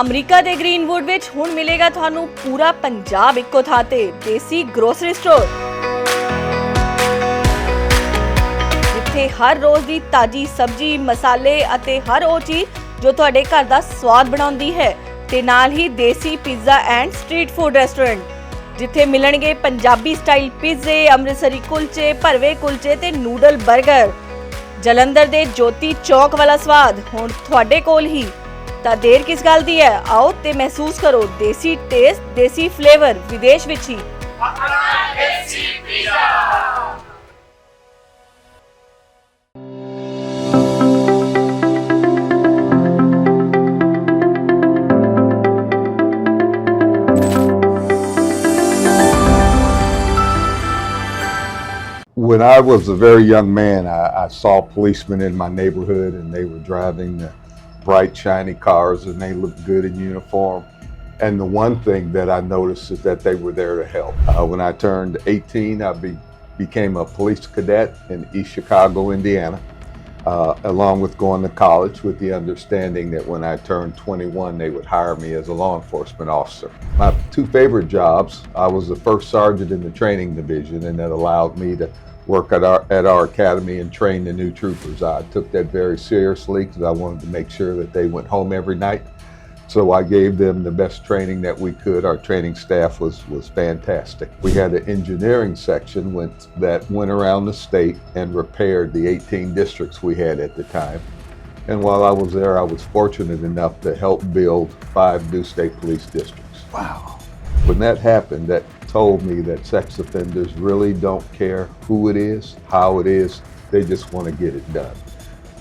America ਦੇ ਗ੍ਰੀਨਵੁੱਡ ਵਿੱਚ ਹੁਣ ਮਿਲੇਗਾ ਤੁਹਾਨੂੰ ਪੂਰਾ ਪੰਜਾਬ ਇੱਕੋ ਥਾਂ ਤੇ ਦੇਸੀ ਗਰੋਸਰੀ ਸਟੋਰ, ਜਿੱਥੇ ਹਰ ਰੋਜ਼ ਦੀ ਤਾਜ਼ੀ ਸਬਜ਼ੀ, ਮਸਾਲੇ ਅਤੇ ਹਰ ਉਹ ਚੀਜ਼ ਜੋ ਤੁਹਾਡੇ ਘਰ ਦਾ ਸਵਾਦ ਬਣਾਉਂਦੀ ਹੈ, ਤੇ ਨਾਲ ਹੀ ਦੇਸੀ pizza and street food restaurant, ਜਿੱਥੇ ਮਿਲਣਗੇ ਪੰਜਾਬੀ ਸਟਾਈਲ ਪੀਜ਼ੇ, ਅੰਮ੍ਰਿਤਸਰੀ ਕੁਲਚੇ, ਭਰਵੇ ਕੁਲਚੇ ਤੇ ਨੂਡਲ 버ਗਰ। ਜਲੰਧਰ ਦੇ ਜੋਤੀ ਚੌਕ ਵਾਲਾ ਸਵਾਦ ਹੁਣ ਤੁਹਾਡੇ ਕੋਲ ਹੀ। ਤਾਂ ਦੇਰ ਕਿਸ ਗੱਲ ਦੀ ਹੈ, ਆਓ ਤੇ ਮਹਿਸੂਸ ਕਰੋ ਦੇਸੀ ਟੇਸਟ, ਦੇਸੀ ਫਲੇਵਰ ਵਿਦੇਸ਼ ਵਿੱਚ ਹੀ। ਦੇਸੀ pizza. When I was a very young man, I saw policemen in my neighborhood, and they were driving the bright, shiny cars, and they looked good in uniform. And the one thing that I noticed is that they were there to help. When I turned 18, I became a police cadet in East Chicago, Indiana, along with going to college, with the understanding that when I turned 21, they would hire me as a law enforcement officer. My two favorite jobs, I was the first sergeant in the training division, and that allowed me to work at our academy and train the new troopers. I took that very seriously because I wanted to make sure that they went home every night. So I gave them the best training that we could. Our training staff was fantastic. We had an engineering section that went around the state and repaired the 18 districts we had at the time. And while I was there, I was fortunate enough to help build 5 new state police districts. Wow. When that happened, that told me that sex offenders really don't care who it is, how it is, they just want to get it done.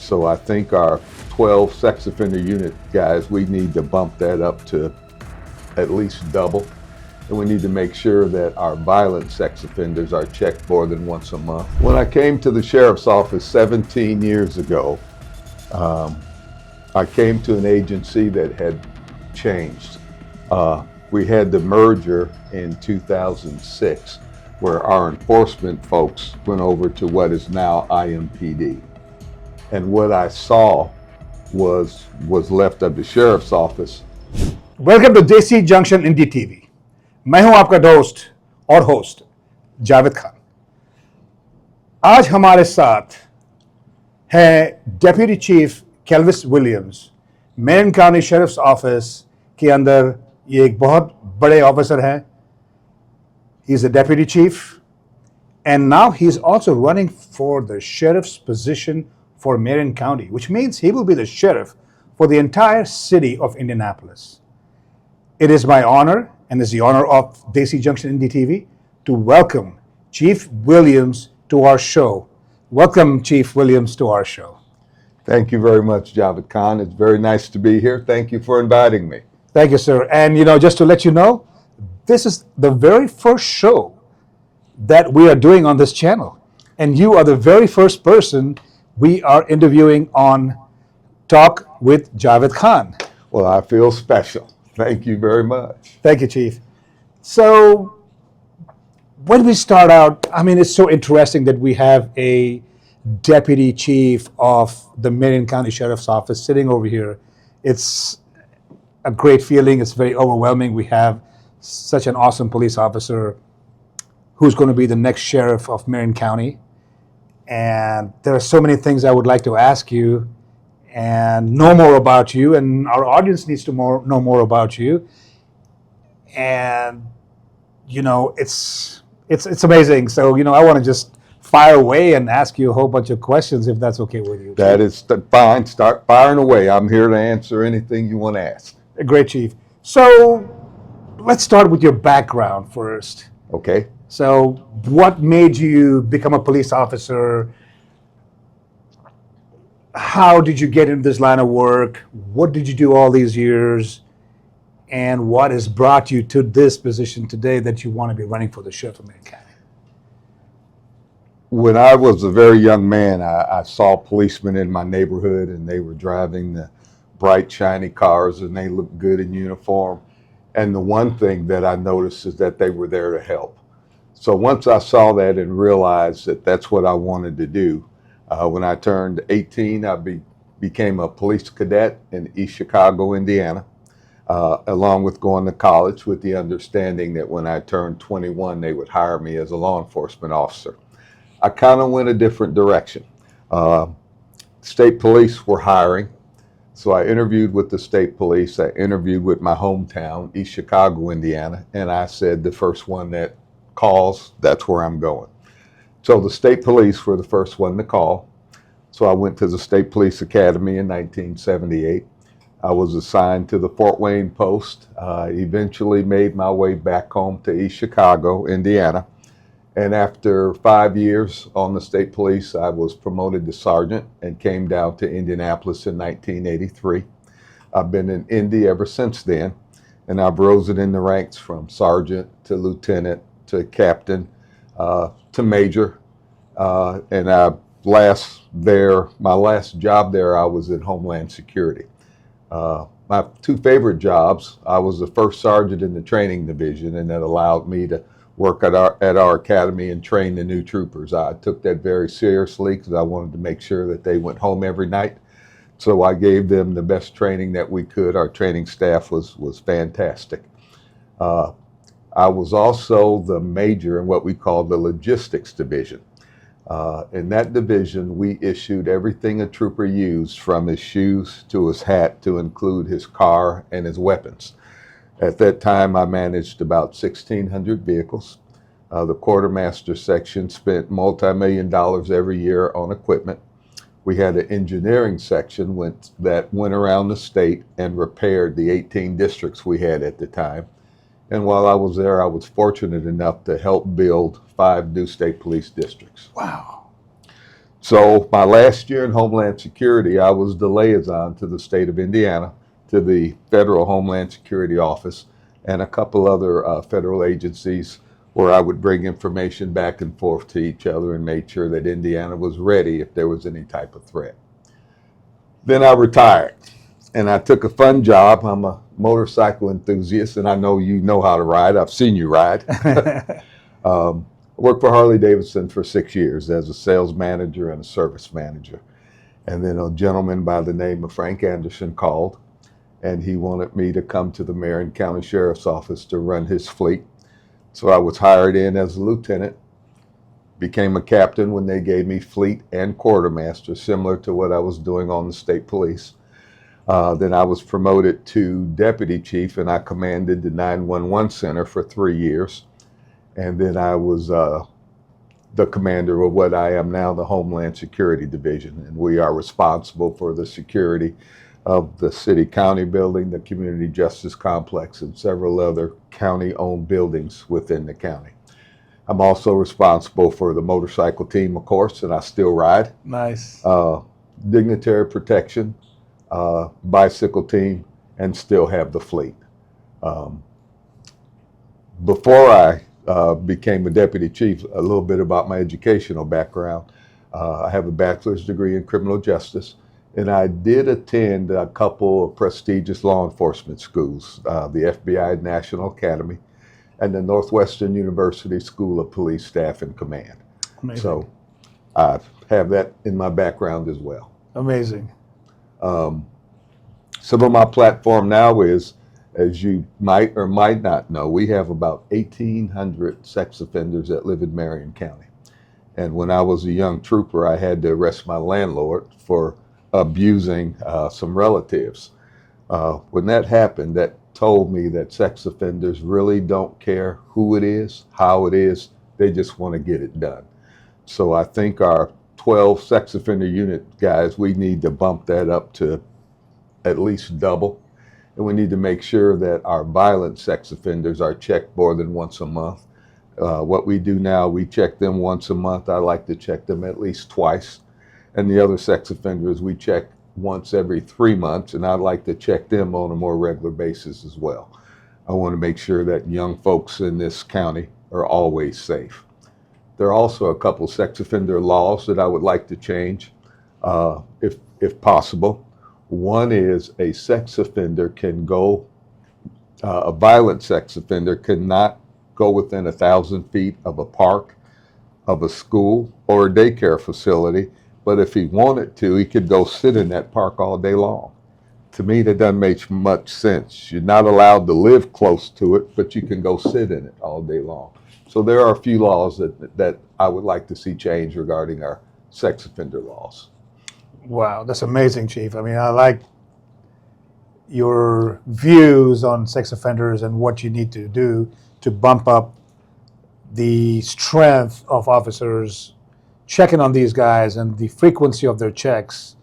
So I think our 12 sex offender unit guys, we need to bump that up to at least double. And we need to make sure that our violent sex offenders are checked more than once a month. When I came to the sheriff's office 17 years ago, I came to an agency that had changed. We had the merger in 2006, where our enforcement folks went over to what is now IMPD. And what I saw was left of the sheriff's office. Welcome to Desi Junction Indie TV. मैं हूं आपका दोस्त और host Javed Khan. आज हमारे साथ है deputy chief Kelvis Williams, Marion County Sheriff's Office के अंदर ये एक बहुत बड़े ऑफिसर हैं। He is the deputy chief and now he is also running for the sheriff's position for Marion County, which means he will be the sheriff for the entire city of Indianapolis. It is my honor, and it's the honor of Desi Junction Indie TV, to welcome Chief Williams to our show. Welcome, Chief Williams, to our show. Thank you very much, Javed Khan. It's very nice to be here. Thank you for inviting me. Thank you, sir. And just to let you know, this is the very first show that we are doing on this channel. And you are the very first person we are interviewing on Talk with Javed Khan. Well, I feel special. Thank you very much. Thank you, Chief. So, when we start out, I mean, it's so interesting that we have a deputy chief of the Marion County Sheriff's Office sitting over here. It's a great feeling. It's very overwhelming. We have such an awesome police officer who's going to be the next sheriff of Marion County. And there are so many things I would like to ask you and know more about you, and our audience needs to know more about you. And it's amazing. So I want to just fire away and ask you a whole bunch of questions, if that's okay with you. That is fine. Start firing away. I'm here to answer anything you want to ask. Great, Chief. So let's start with your background first. Okay. So what made you become a police officer? How did you get into this line of work? What did you do all these years? And what has brought you to this position today that you want to be running for the sheriff of Marion County? When I was a very young man, I saw policemen in my neighborhood, and they were driving the bright, shiny cars, and they looked good in uniform. And the one thing that I noticed is that they were there to help. So once I saw that and realized that that's what I wanted to do, when I turned 18, I became a police cadet in East Chicago, Indiana, along with going to college with the understanding that when I turned 21, they would hire me as a law enforcement officer. I kind of went a different direction. State police were hiring, so I interviewed with the state police. I interviewed with my hometown, East Chicago, Indiana, and I said the first one that calls, that's where I'm going. So the state police were the first one to call. So I went to the State Police Academy in 1978. I was assigned to the Fort Wayne post. Eventually made my way back home to East Chicago, Indiana. And after 5 years on the state police, I was promoted to sergeant and came down to Indianapolis in 1983. I've been in Indy ever since then, and I've risen in the ranks from sergeant to lieutenant to captain to major. And my last job there, I was in Homeland Security. My two favorite jobs, I was the first sergeant in the training division, and that allowed me to work at our academy and train the new troopers. I took that very seriously because I wanted to make sure that they went home every night. So I gave them the best training that we could. Our training staff was fantastic. I was also the major in what we call the logistics division. In that division, we issued everything a trooper used, from his shoes to his hat, to include his car and his weapons. At that time, I managed about 1,600 vehicles. The quartermaster section spent multi-million dollars every year on equipment. We had an engineering section that went around the state and repaired the 18 districts we had at the time. And while I was there, I was fortunate enough to help build 5 new state police districts. Wow. So my last year in Homeland Security, I was the liaison to the state of Indiana, to the Federal Homeland Security Office, and a couple other federal agencies, where I would bring information back and forth to each other and made sure that Indiana was ready if there was any type of threat. Then I retired, and I took a fun job. I'm a motorcycle enthusiast, and I know you know how to ride. I've seen you ride. I worked for Harley-Davidson for 6 years as a sales manager and a service manager. And then a gentleman by the name of Frank Anderson called, and he wanted me to come to the Marion County Sheriff's Office to run his fleet. So I was hired in as a lieutenant, became a captain when they gave me fleet and quartermaster, similar to what I was doing on the state police. Then I was promoted to deputy chief, and I commanded the 911 center for 3 years. And then I was the commander of what I am now, the Homeland Security Division. And we are responsible for the security of the city-county building, the community justice complex, and several other county-owned buildings within the county. I'm also responsible for the motorcycle team, of course, and I still ride. Nice. Dignitary protection, bicycle team, and still have the fleet. Before I became a deputy chief, a little bit about my educational background. I have a bachelor's degree in criminal justice, and I did attend a couple of prestigious law enforcement schools, the FBI National Academy and the Northwestern University School of Police Staff and Command. Amazing. So I have that in my background as well. Amazing. Some of my platform now is, as you might or might not know, we have about 1,800 sex offenders that live in Marion County. And when I was a young trooper, I had to arrest my landlord for abusing some relatives. When that happened, that told me that sex offenders really don't care who it is, how it is, they just want to get it done. So I think our 12 sex offender unit guys, we need to bump that up to at least double. And we need to make sure that our violent sex offenders are checked more than once a month. What we do now, we check them once a month. I like to check them at least twice. And the other sex offenders, we check once every 3 months, and I'd like to check them on a more regular basis as well. I want to make sure that young folks in this county are always safe. There are also a couple sex offender laws that I would like to change, if possible. One is a sex offender can go, a violent sex offender cannot go within 1,000 feet of a park, of a school, or a daycare facility. But if he wanted to, he could go sit in that park all day long. To me, that doesn't make much sense. You're not allowed to live close to it, but you can go sit in it all day long. So there are a few laws that I would like to see change regarding our sex offender laws. Wow, that's amazing, Chief. I mean, I like your views on sex offenders and what you need to do to bump up the strength of officers checking on these guys and the frequency of their checks.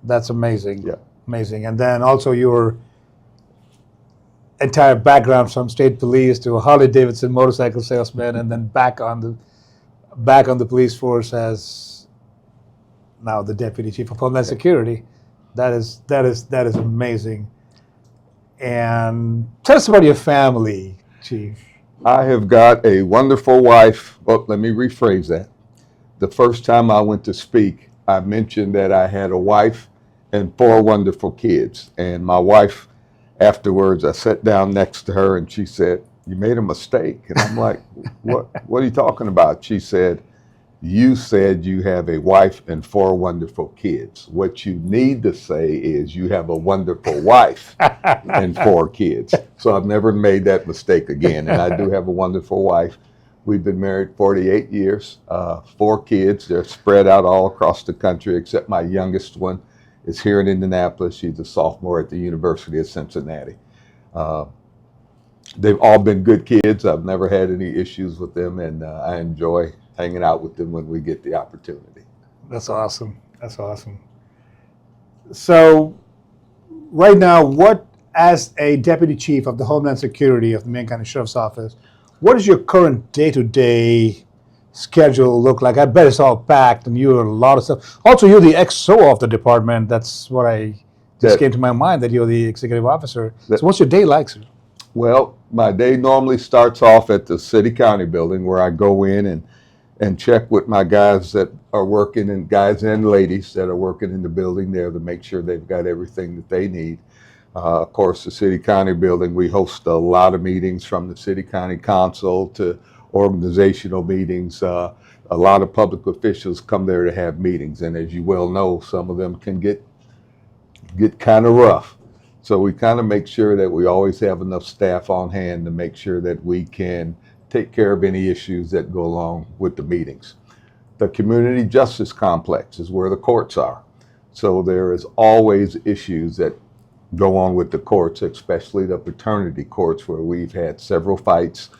That's amazing. Yeah. Amazing. And then also your entire background from state police to a Harley Davidson motorcycle salesman, and then back on the police force as now the deputy chief of Homeland Security. That is amazing. And tell us about your family, Chief. I have got a wonderful wife. Well, let me rephrase that. The first time I went to speak, I mentioned that I had a wife and 4 wonderful kids. And my wife, afterwards, I sat down next to her and she said, "You made a mistake." And I'm like, what are you talking about? She said, "You said you have a wife and 4 wonderful kids. What you need to say is you have a wonderful wife and 4 kids." So I've never made that mistake again. And I do have a wonderful wife. We've been married 48 years, 4 kids. They're spread out all across the country, except my youngest one is here in Indianapolis. She's a sophomore at the University of Cincinnati. They've all been good kids. I've never had any issues with them, and I enjoy hanging out with them when we get the opportunity. That's awesome. That's awesome. So right now, what, as a deputy chief of the Homeland Security of the Maine County Sheriff's Office, what does your current day-to-day schedule look like? I bet it's all packed and you're a lot of stuff. Also, you're the XO of the department. That's what came to my mind, that you're the executive officer. So what's your day like, sir? Well, my day normally starts off at the city-county building, where I go in and check with my guys that are working, and guys and ladies that are working in the building there, to make sure they've got everything that they need. Of course, the city-county building, we host a lot of meetings, from the city-county council to organizational meetings. A lot of public officials come there to have meetings, and as you well know, some of them can get kind of rough. So we kind of make sure that we always have enough staff on hand to make sure that we can take care of any issues that go along with the meetings. The community justice complex is where the courts are. So there is always issues that go on with the courts, especially the paternity courts, where we've had several fights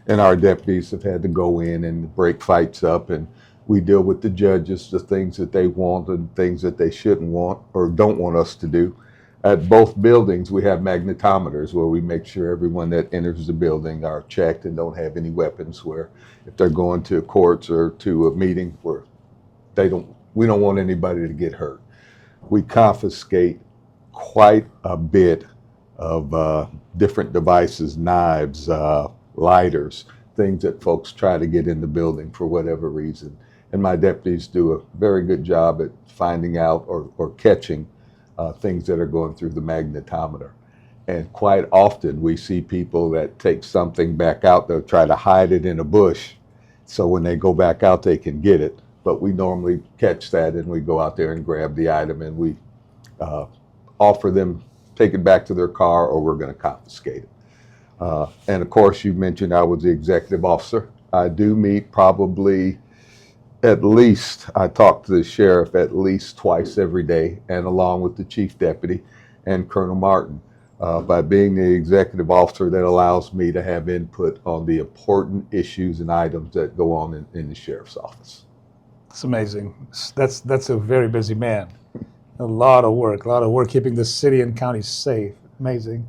and our deputies have had to go in and break fights up, and we deal with the judges, the things that they want and things that they shouldn't want or don't want us to do. At both buildings, we have magnetometers where we make sure everyone that enters the building are checked and don't have any weapons, where if they're going to courts or to a meeting where we don't want anybody to get hurt. We confiscate quite a bit of different devices, knives, lighters, things that folks try to get in the building for whatever reason. And my deputies do a very good job at finding out or catching things that are going through the magnetometer. And quite often we see people that take something back out, they'll try to hide it in a bush, so when they go back out they can get it. But we normally catch that and we go out there and grab the item, and we offer them, take it back to their car, or we're going to confiscate it. And of course, you mentioned I was the executive officer. I do meet probably I talk to the sheriff at least twice every day, and along with the chief deputy and Colonel Martin. By being the executive officer, that allows me to have input on the important issues and items that go on in the sheriff's office. That's amazing. That's a very busy man. A lot of work keeping the city and county safe. Amazing.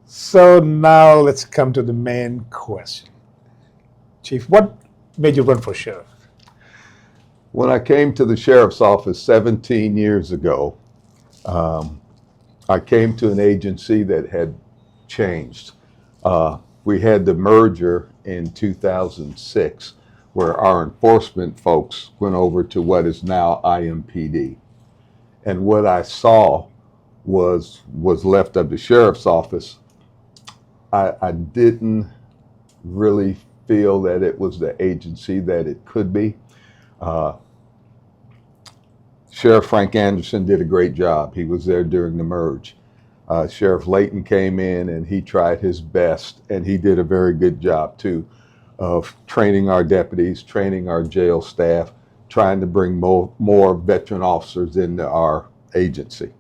So now let's come to the main question. Chief, what made you run for sheriff? When I came to the sheriff's office 17 years ago, I came to an agency that had changed. We had the merger in 2006, where our enforcement folks went over to what is now IMPD. And what I saw was left of the sheriff's office. I didn't really feel that it was the agency that it could be. Sheriff Frank Anderson did a great job. He was there during the merge. Sheriff Layton came in and he tried his best, and he did a very good job too of training our deputies, training our jail staff, trying to bring more veteran officers into our agency.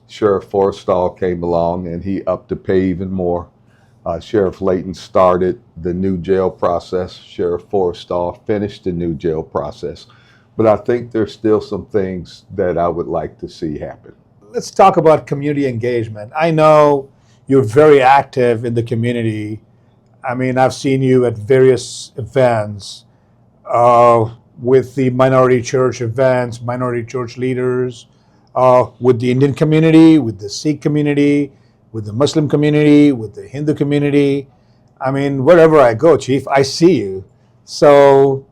Sheriff Forrestal came along and he upped the pay even more. Sheriff Layton started the new jail process. Sheriff Forrestal finished the new jail process. But I think there's still some things that I would like to see happen. Let's talk about community engagement. I know you're very active in the community. I mean, I've seen you at various events with the minority church events, minority church leaders, with the Indian community, with the Sikh community, with the Muslim community, with the Hindu community. I mean, wherever I go, Chief, I see you. So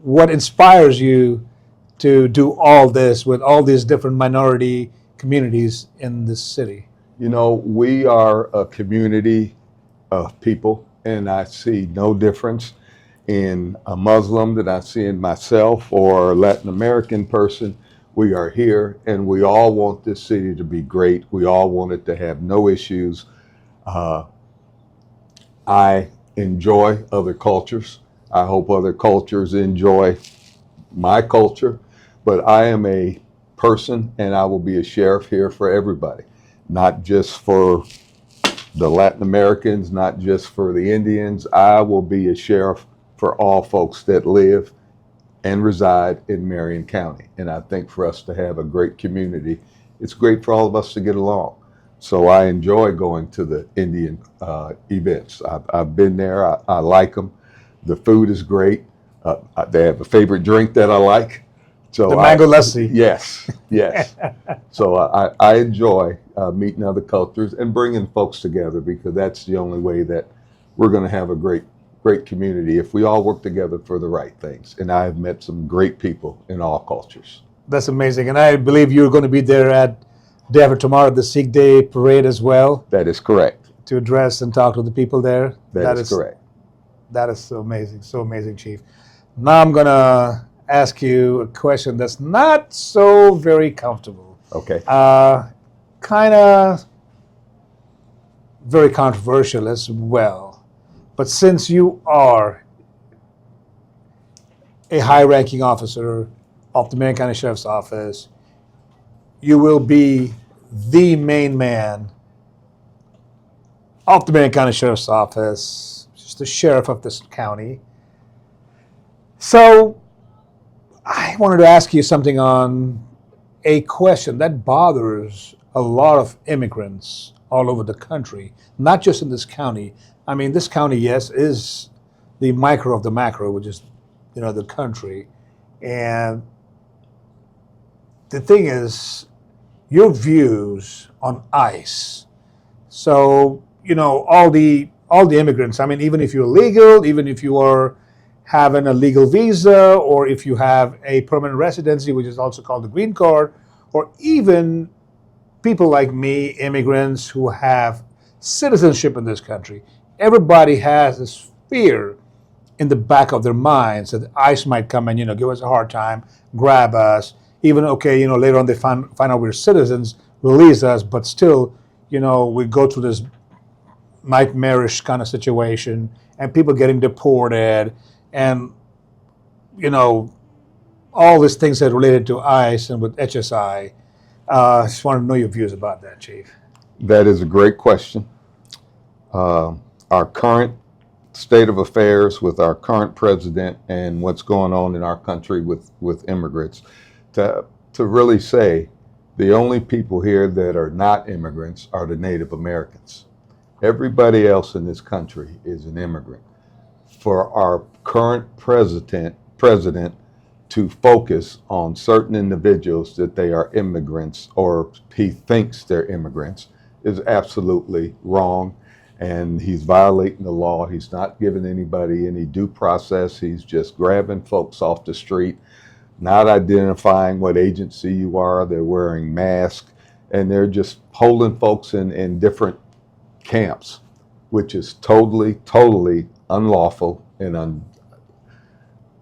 what inspires you to do all this with all these different minority communities in this city? You know, we are a community of people, and I see no difference in a Muslim that I see in myself or a Latin American person. We are here, and we all want this city to be great. We all want it to have no issues. I enjoy other cultures. I hope other cultures enjoy my culture, but I am a person, and I will be a sheriff here for everybody, not just for the Latin Americans, not just for the Indians. I will be a sheriff for all folks that live and reside in Marion County. And I think for us to have a great community, it's great for all of us to get along. So I enjoy going to the Indian events. I've been there. I like them. The food is great. They have a favorite drink that I like. So the mango lassi. Yes, yes. So I enjoy meeting other cultures and bringing folks together, because that's the only way that we're going to have a great community, if we all work together for the right things. And I have met some great people in all cultures. That's amazing. And I believe you're going to be there at day after tomorrow, the Sikh Day parade as well. That is correct. To address and talk to the people there. That is correct. That is so amazing, Chief. Now I'm going to ask you a question that's not so very comfortable. Okay. Kind of very controversial as well. But since you are a high-ranking officer of the Marion County Sheriff's Office, you will be the main man of the Marion County Sheriff's Office, just the sheriff of this county. So I wanted to ask you something on a question that bothers a lot of immigrants all over the country, not just in this county. I mean, this county, yes, is the micro of the macro, which is, the country. And the thing is, your views on ICE. So, all the immigrants, I mean, even if you're legal, even if you are having a legal visa, or if you have a permanent residency, which is also called the green card, or even people like me, immigrants who have citizenship in this country, everybody has this fear in the back of their minds that ICE might come and, give us a hard time, grab us, even, later on they find out we're citizens, release us, but still, we go through this nightmarish kind of situation, and people getting deported, and, all these things that are related to ICE and with HSI. I just want to know your views about that, Chief. That is a great question. Our current state of affairs with our current president and what's going on in our country with immigrants, to really say the only people here that are not immigrants are the Native Americans. Everybody else in this country is an immigrant. For our current president to focus on certain individuals that they are immigrants, or he thinks they're immigrants, is absolutely wrong. And he's violating the law. He's not giving anybody any due process. He's just grabbing folks off the street, not identifying what agency you are. They're wearing masks, and they're just holding folks in different camps, which is totally unlawful. And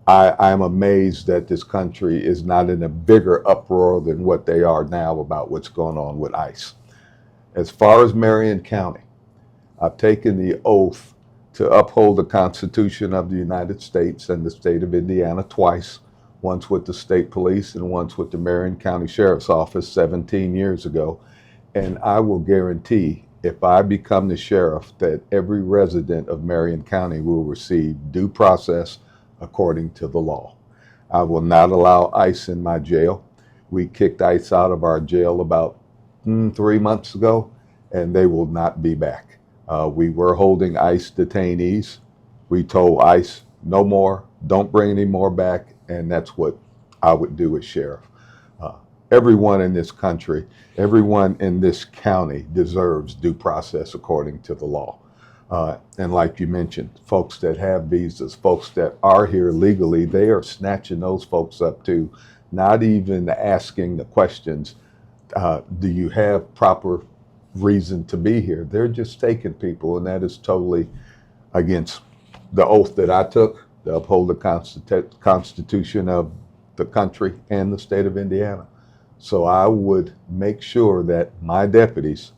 I'm amazed that this country is not in a bigger uproar than what they are now about what's going on with ICE. As far as Marion County, I've taken the oath to uphold the Constitution of the United States and the state of Indiana twice, once with the state police and once with the Marion County Sheriff's Office 17 years ago. And I will guarantee, if I become the sheriff, that every resident of Marion County will receive due process according to the law. I will not allow ICE in my jail. We kicked ICE out of our jail about 3 months ago, and they will not be back. We were holding ICE detainees. We told ICE, no more, don't bring any more back, and that's what I would do as sheriff. Everyone in this country, everyone in this county deserves due process according to the law. And like you mentioned, folks that have visas, folks that are here legally, they are snatching those folks up too, not even asking the questions, do you have proper reason to be here? They're just taking people, and that is totally against the oath that I took to uphold the Constitution of the country and the state of Indiana. So I would make sure that my deputies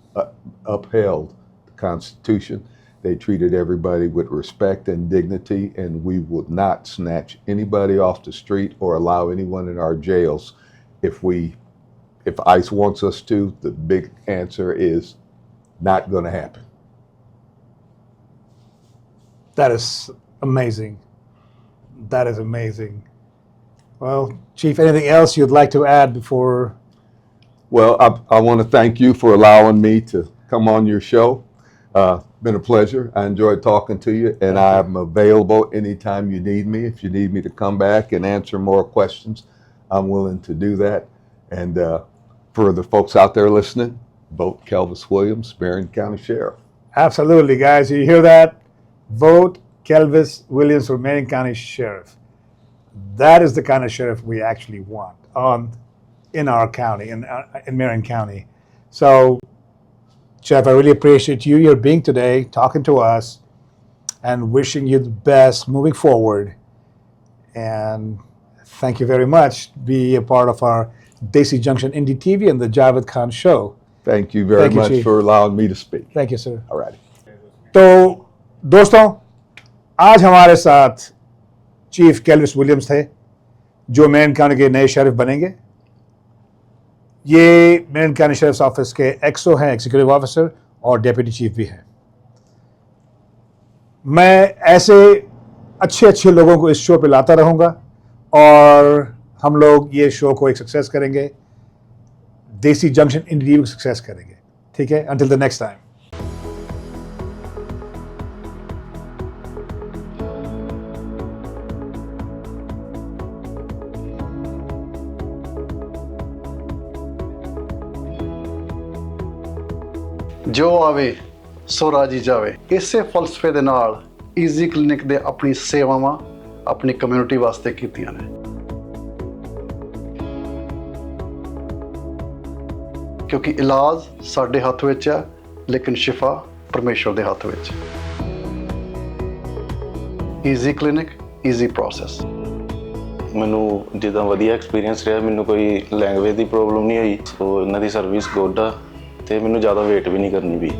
upheld the Constitution. They treated everybody with respect and dignity, and we would not snatch anybody off the street or allow anyone in our jails. If ICE wants us to, the big answer is not going to happen. That is amazing. That is amazing. Well, Chief, anything else you'd like to add before? Well, I want to thank you for allowing me to come on your show. Been a pleasure. I enjoyed talking to you, and I'm available anytime you need me. If you need me to come back and answer more questions, I'm willing to do that. And for the folks out there listening, vote KELVIS Williams, Marion County Sheriff. Absolutely, guys. You hear that? Vote KELVIS Williams for Marion County Sheriff. That is the kind of sheriff we actually want in our county, in Marion County. So, Jeff, I really appreciate you here being today, talking to us, and wishing you the best moving forward. And thank you very much. Be a part of our Desi Junction Indie TV and the Javed Khan Show. Thank you very much Chief. for allowing me to speak. Thank you, sir. All righty. तो दोस्तों, आज हमारे साथ chief Kelvis Williams थे, जो Marrion county के नए sheriff बनेंगे। ये मेरियन काउंटी शेरिफ्स ऑफिस के एक्सओ हैं, एग्जीक्यूटिव ऑफिसर, और डेप्यूटी चीफ भी हैं। मैं ऐसे अच्छे लोगों को इस शो पे लाता रहूँगा, और हम लोग ये शो को एक सक्सेस करेंगे, देसी जंक्शन इंडिया को सक्सेस करेंगे। ठीक है, अंटिल द नेक्स्ट टाइम। ਜੋ ਆਵੇ ਸੋ ਰਾਜੀ ਜਾਵੇ। ਇਸੇ ਫਲਸਫੇ ਦੇ ਨਾਲ ਈਜ਼ੀ ਕਲੀਨਿਕ ਦੇ ਆਪਣੀ ਸੇਵਾਵਾਂ ਆਪਣੀ ਕਮਿਊਨਿਟੀ ਵਾਸਤੇ ਕੀਤੀਆਂ ਨੇ, ਕਿਉਂਕਿ ਇਲਾਜ ਸਾਡੇ ਹੱਥ ਵਿੱਚ ਹੈ, ਲੇਕਿਨ ਸ਼ਿਫਾ ਪਰਮੇਸ਼ਵਰ ਦੇ ਹੱਥ ਵਿੱਚ। Easy clinic, easy process. ਮੈਨੂੰ ਜਿੱਦਾਂ ਵਧੀਆ ਐਕਸਪੀਰੀਅੰਸ ਰਿਹਾ, ਮੈਨੂੰ ਕੋਈ ਲੈਂਗੁਏਜ ਦੀ ਪ੍ਰੋਬਲਮ ਨਹੀਂ ਆਈ। ਸੋ ਇਹਨਾਂ ਦੀ ਸਰਵਿਸ ਗੁੱਡ ਆ, ਤੇ ਮੈਨੂੰ ਜ਼ਿਆਦਾ ਵੇਟ ਵੀ ਨਹੀਂ ਕਰਨੀ ਪਈ।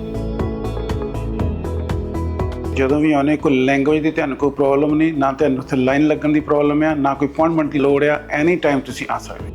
ਜਦੋਂ ਵੀ ਆਉਣੇ ਕੋਈ ਲੈਂਗੁਏਜ ਦੀ ਤੁਹਾਨੂੰ ਕੋਈ ਪ੍ਰੋਬਲਮ ਨਹੀਂ, ਨਾ ਤੁਹਾਨੂੰ ਉੱਥੇ ਲਾਈਨ ਲੱਗਣ ਦੀ ਪ੍ਰੋਬਲਮ ਆ, ਨਾ ਕੋਈ ਅਪੁਆਇੰਟਮੈਂਟ ਦੀ ਲੋੜ ਆ। ਐਨੀ ਟਾਈਮ ਤੁਸੀਂ ਆ ਸਕਦੇ।